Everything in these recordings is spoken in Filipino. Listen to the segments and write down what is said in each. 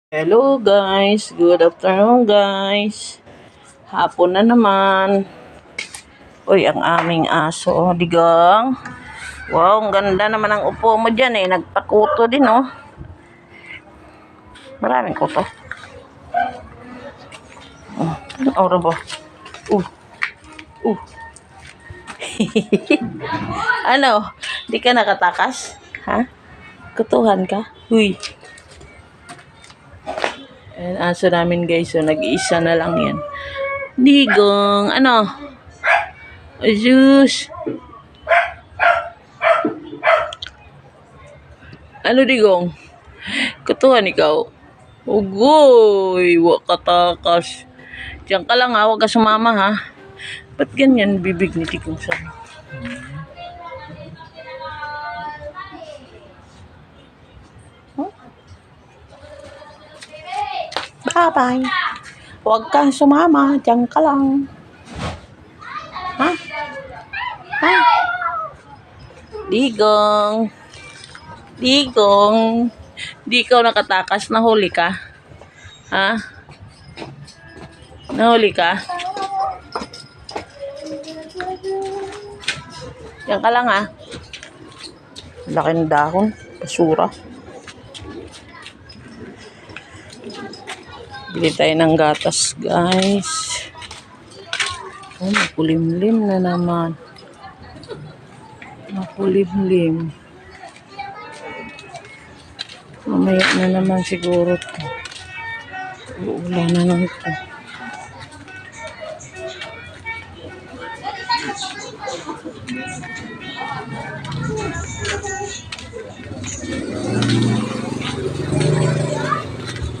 Hello guys, good afternoon guys. Hapon na naman. Uy, ang aming aso, digang. Wow, ang ganda naman ang upo mo dyan eh. Nagpakuto din oh. Maraming kuto. Anong aura ba? Ano? Di ka nakatakas? Ha? Kutuhan ka? Uy. Ayan, aso namin guys. So, nag-iisa na lang yan. Digong. Ano? Asus. Ano digong? Kutuhan ikaw. Ugoy. Wak katakas. Diyan ka lang ha. Huwag ka sumama ha. Ba't ganyan bibig ni Digong sa Bye-bye. Huwag kang sumama. Diyan ka lang. Ha? Ha? Digong. Digong. Di ikaw nakatakas. Nahuli ka? Ha? Nahuli ka? Diyan ka lang ha. Laki ng dahon. Basura. Bili tayo ng gatas, guys. Oh, makulimlim na naman. Makulimlim. Mamaya na naman siguro ito. Uulan na lang ito.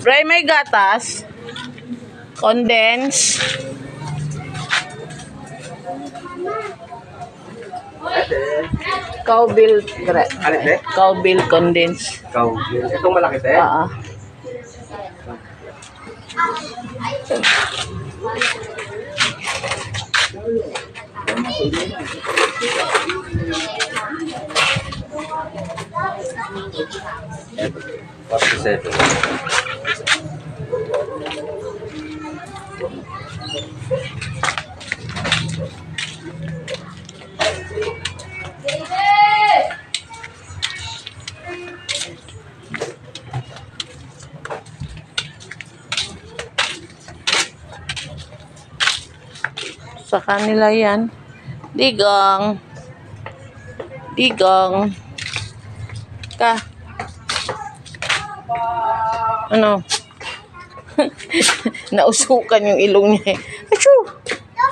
Bray, may gatas. Condense. Cowbill. Cowbill condense. Cowbill. Itong malaki te? Oo. What's the set? Sa kanila yan. Digong. Digong. Ka. Ano? Nausukan yung ilong niya eh. Achoo!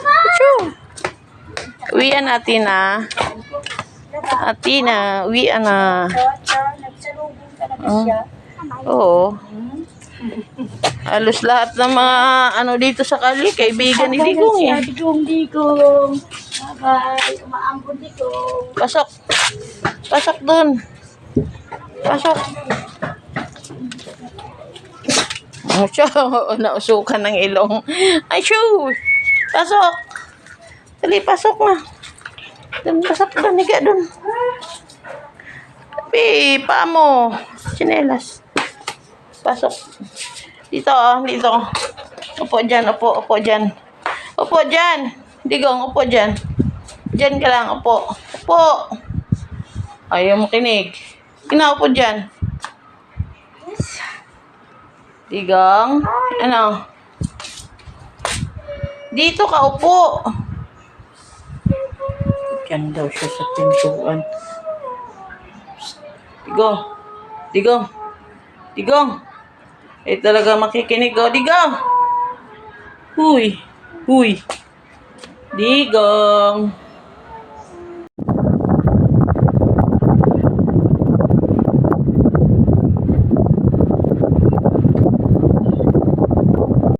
Achoo! Uwian natin na. Atina, uwian na. Oo. Halos lahat ng mga ano dito sa kali, kaibigan ni Digong eh. Digong. Bye-bye. Umaambon Digong. Pasok. Pasok dun. Pasok. Oh, nausukan ng ilong. Ay, shoo! Pasok. Dali, pasok na. Dun, pasok dun, higa dun. Tapi, paa mo. Chinelas. Pasok. Dito, dito. Upo dyan, upo dyan. Upo dyan. Digong, upo dyan. Dyan ka lang, upo. Upo. Ayaw mo kinig. Upo dyan. Digong, ano? Dito ka, upo. Diyan daw siya sa pintuan. Digong. Digong. Digong. Eh talaga makikinig oh. Digong. Huy. Huy. Digong.